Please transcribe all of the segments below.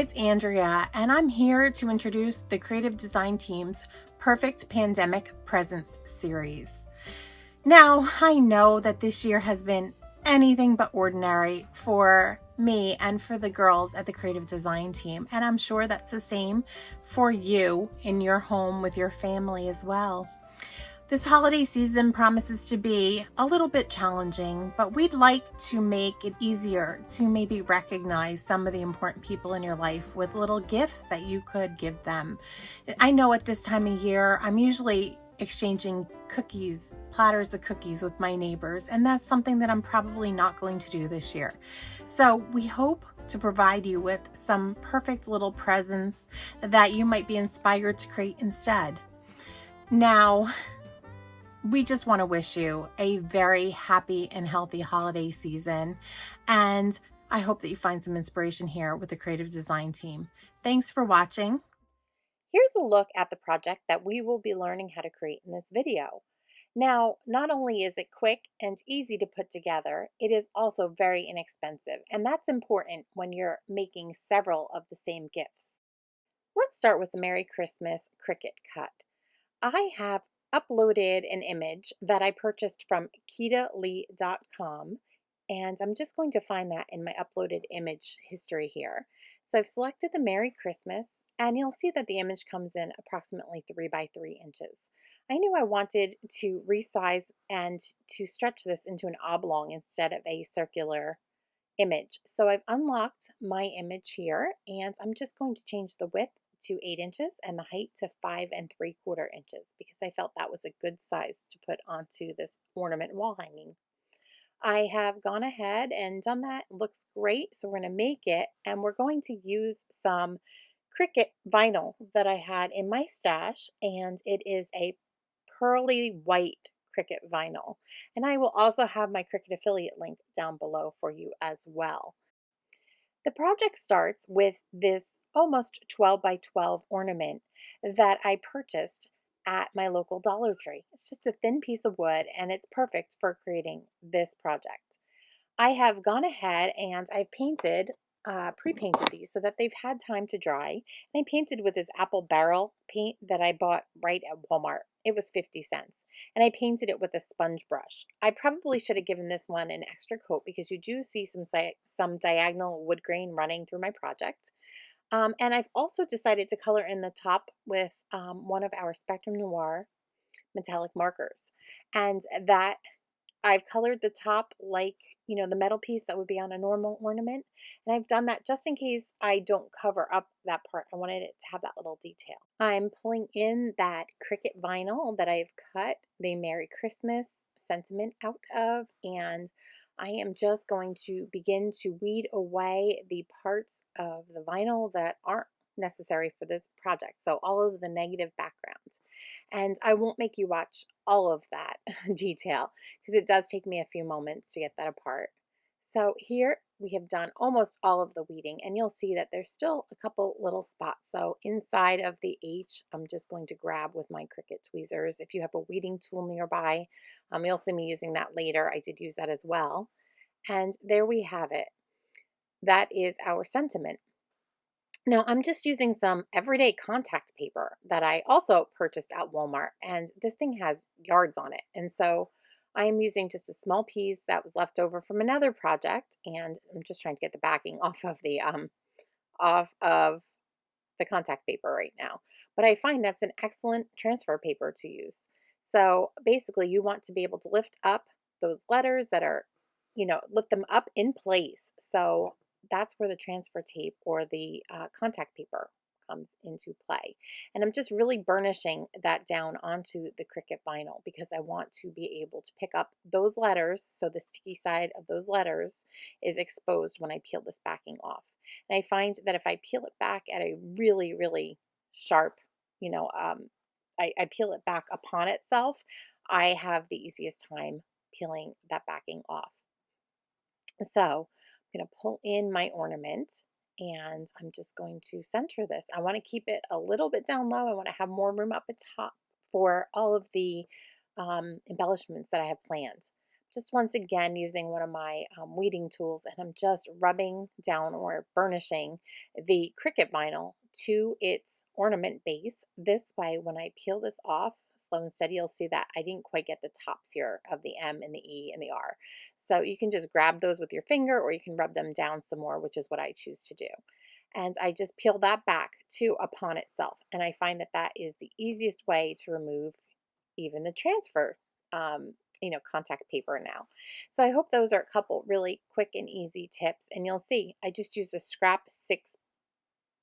it's Andrea, and I'm here to introduce the creative design team's Perfect Pandemic Presents series. Now, I know that this year has been anything but ordinary for me and for the girls at the creative design team, and I'm sure that's the same for you in your home with your family as well. This holiday season promises to be a little bit challenging, but we'd like to make it easier to maybe recognize some of the important people in your life with little gifts that you could give them. I know at this time of year, I'm usually exchanging cookies, platters of cookies with my neighbors, and that's something that I'm probably not going to do this year. So we hope to provide you with some perfect little presents that you might be inspired to create instead. Now, we just want to wish you a very happy and healthy holiday season, and I hope that you find some inspiration here with the creative design team. Thanks for watching. Here's a look at the project that we will be learning how to create in this video. Now, not only is it quick and easy to put together, it is also very inexpensive, and that's important when you're making several of the same gifts. Let's start with the Merry Christmas Cricut cut. I have uploaded an image that I purchased from kitali.com, and I'm just going to find that in my uploaded image history here. So I've selected the Merry Christmas, and you'll see that the image comes in approximately 3 by 3 inches. I knew I wanted to resize and to stretch this into an oblong instead of a circular image. So I've unlocked my image here, and I'm just going to change the width to 8 inches and the height to 5 3/4 inches because I felt that was a good size to put onto this ornament wall hanging. I have gone ahead and done that. It looks great. So we're going to make it, and we're going to use some Cricut vinyl that I had in my stash, and it is a pearly white Cricut vinyl. And I will also have my Cricut affiliate link down below for you as well. The project starts with this almost 12 by 12 ornament that I purchased at my local Dollar Tree. It's just a thin piece of wood, and it's perfect for creating this project. I have gone ahead and I've painted, pre-painted these so that they've had time to dry. And I painted with this apple barrel paint that I bought right at Walmart. It was 50 cents. And I painted it with a sponge brush. I probably should have given this one an extra coat because you do see some diagonal wood grain running through my project. And I've also decided to color in the top with one of our Spectrum Noir metallic markers. And that I've colored the top like, the metal piece that would be on a normal ornament. And I've done that just in case I don't cover up that part. I wanted it to have that little detail. I'm pulling in that Cricut vinyl that I've cut the Merry Christmas sentiment out of, and I am just going to begin to weed away the parts of the vinyl that aren't necessary for this project. So all of the negative backgrounds. And I won't make you watch all of that detail because it does take me a few moments to get that apart. So here we have done almost all of the weeding, and you'll see that there's still a couple little spots. So inside of the H, I'm just going to grab with my Cricut tweezers. If you have a weeding tool nearby, you'll see me using that later. I did use that as well. And there we have it. That is our sentiment. Now, I'm just using some everyday contact paper that I also purchased at Walmart, and this thing has yards on it. And so I am using just a small piece that was left over from another project, and I'm just trying to get the backing off of the contact paper right now. But I find that's an excellent transfer paper to use. So basically, you want to be able to lift up those letters that are, lift them up in place. So that's where the transfer tape or the contact paper comes into play. And I'm just really burnishing that down onto the Cricut vinyl because I want to be able to pick up those letters so the sticky side of those letters is exposed when I peel this backing off. And I find that if I peel it back at a really, really sharp, I peel it back upon itself, I have the easiest time peeling that backing off. So I'm going to pull in my ornament, and I'm just going to center this. I want to keep it a little bit down low. I want to have more room up at top for all of the embellishments that I have planned. just once again using one of my weeding tools, and I'm just rubbing down or burnishing the Cricut vinyl to its ornament base. This way, when I peel this off slow and steady, you'll see that I didn't quite get the tops here of the M and the E and the R. So you can just grab those with your finger, or you can rub them down some more, which is what I choose to do. And I just peel that back to upon itself. And I find that that is the easiest way to remove even the transfer, contact paper now. So I hope those are a couple really quick and easy tips. And you'll see, I just used a scrap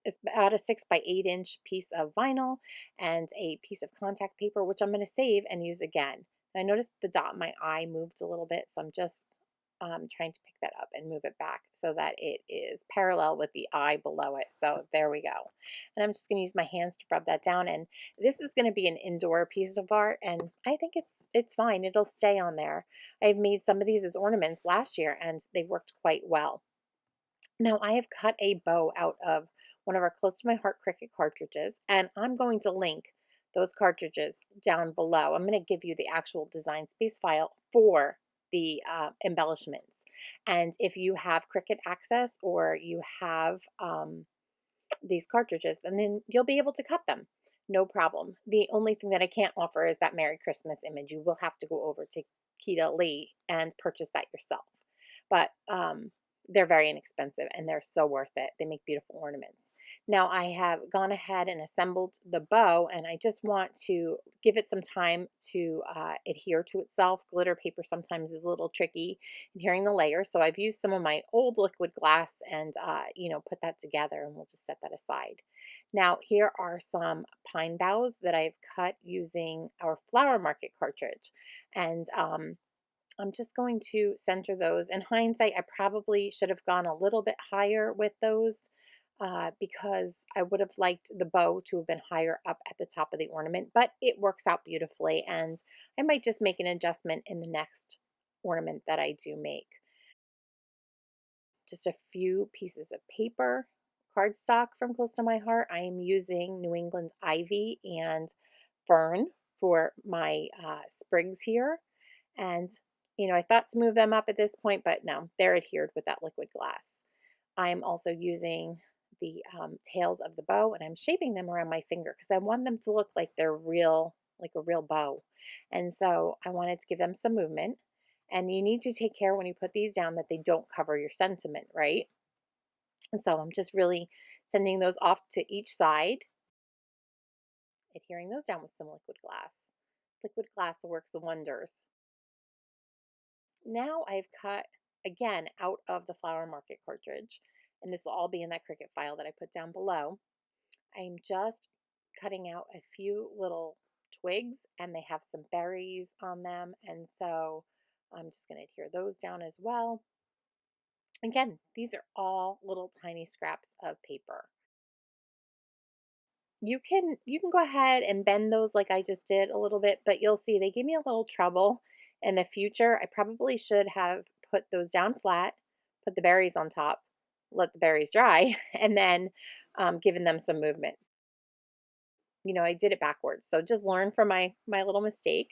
it's about a 6 by 8 inch piece of vinyl and a piece of contact paper, which I'm going to save and use again. I noticed the dot in my eye moved a little bit, so I'm just trying to pick that up and move it back so that it is parallel with the eye below it. So there we go. And I'm just going to use my hands to rub that down. And this is going to be an indoor piece of art, and I think it's fine. It'll stay on there. I've made some of these as ornaments last year, and they worked quite well. Now I have cut a bow out of one of our Close to My Heart Cricut cartridges, and I'm going to link those cartridges down below. I'm going to give you the actual design space file for the embellishments. And if you have Cricut access, or you have these cartridges, and then you'll be able to cut them. No problem. The only thing that I can't offer is that Merry Christmas image. You will have to go over to Katy and purchase that yourself. But they're very inexpensive, and they're so worth it. They make beautiful ornaments. Now I have gone ahead and assembled the bow, and I just want to give it some time to adhere to itself. Glitter paper sometimes is a little tricky adhering the layer, so I've used some of my old liquid glass and put that together, and we'll just set that aside. Now here are some pine boughs that I've cut using our Flower Market cartridge, and I'm just going to center those. In hindsight, I probably should have gone a little bit higher with those because I would have liked the bow to have been higher up at the top of the ornament, but it works out beautifully, and I might just make an adjustment in the next ornament that I do make. Just a few pieces of paper, cardstock from Close to My Heart. I am using New England ivy and fern for my sprigs here. And, I thought to move them up at this point, but no, they're adhered with that liquid glass. I'm also using the tails of the bow, and I'm shaping them around my finger because I want them to look like they're real, like a real bow. And so I wanted to give them some movement. And you need to take care when you put these down that they don't cover your sentiment, right? So I'm just really sending those off to each side, adhering those down with some liquid glass. Liquid glass works wonders. Now I've cut again out of the Flower Market cartridge, and this will all be in that Cricut file that I put down below. I'm just cutting out a few little twigs, and they have some berries on them, and so I'm just going to adhere those down as well. Again, these are all little tiny scraps of paper. You can go ahead and bend those like I just did a little bit, but you'll see they give me a little trouble in the future. I probably should have put those down flat, put the berries on top, let the berries dry, and then given them some movement. I did it backwards. So just learn from my little mistake.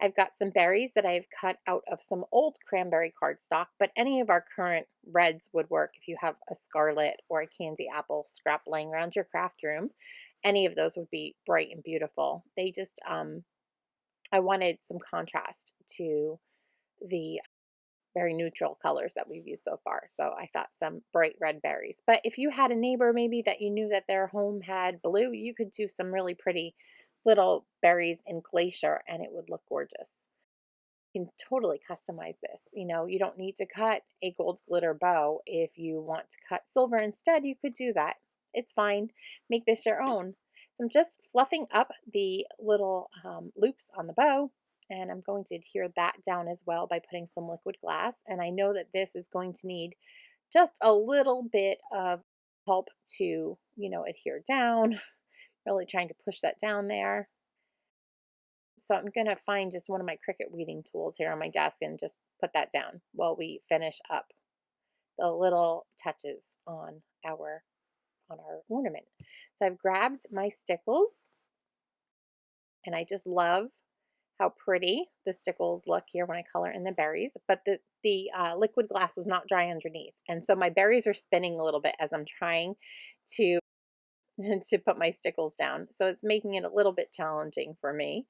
I've got some berries that I've cut out of some old cranberry cardstock, but any of our current reds would work if you have a scarlet or a candy apple scrap laying around your craft room. Any of those would be bright and beautiful. They just, I wanted some contrast to the very neutral colors that we've used so far. So I thought some bright red berries. But if you had a neighbor maybe that you knew that their home had blue, you could do some really pretty little berries in glacier, and it would look gorgeous. You can totally customize this. You don't need to cut a gold glitter bow. If you want to cut silver instead, you could do that. It's fine. Make this your own. So I'm just fluffing up the little loops on the bow, and I'm going to adhere that down as well by putting some liquid glass. And I know that this is going to need just a little bit of help to, adhere down, really trying to push that down there. So I'm going to find just one of my Cricut weeding tools here on my desk and just put that down while we finish up the little touches on our ornament. So I've grabbed my stickles, and I just love how pretty the stickles look here when I color in the berries, but the liquid glass was not dry underneath. And so my berries are spinning a little bit as I'm trying to to put my stickles down. So it's making it a little bit challenging for me.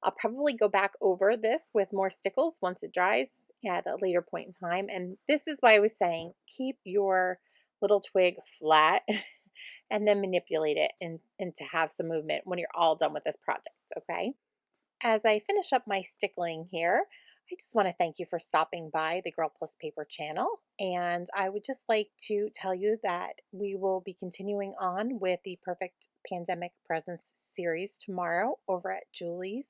I'll probably go back over this with more stickles once it dries at a later point in time. And this is why I was saying keep your little twig flat and then manipulate it and to have some movement when you're all done with this project, okay? As I finish up my stickling here, I just want to thank you for stopping by the Girl Plus Paper channel. And I would just like to tell you that we will be continuing on with the Perfect Pandemic Presents series tomorrow over at Julie's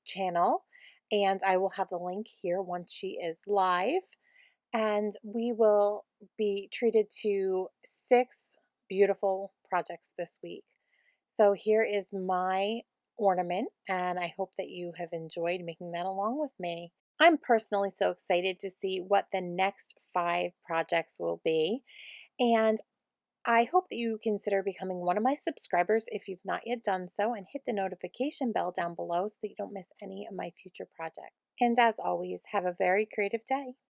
channel. And I will have the link here once she is live. And we will be treated to 6 beautiful projects this week. So here is my ornament, and I hope that you have enjoyed making that along with me. I'm personally so excited to see what the next 5 projects will be, and I hope that you consider becoming one of my subscribers if you've not yet done so, and hit the notification bell down below so that you don't miss any of my future projects. And as always, have a very creative day.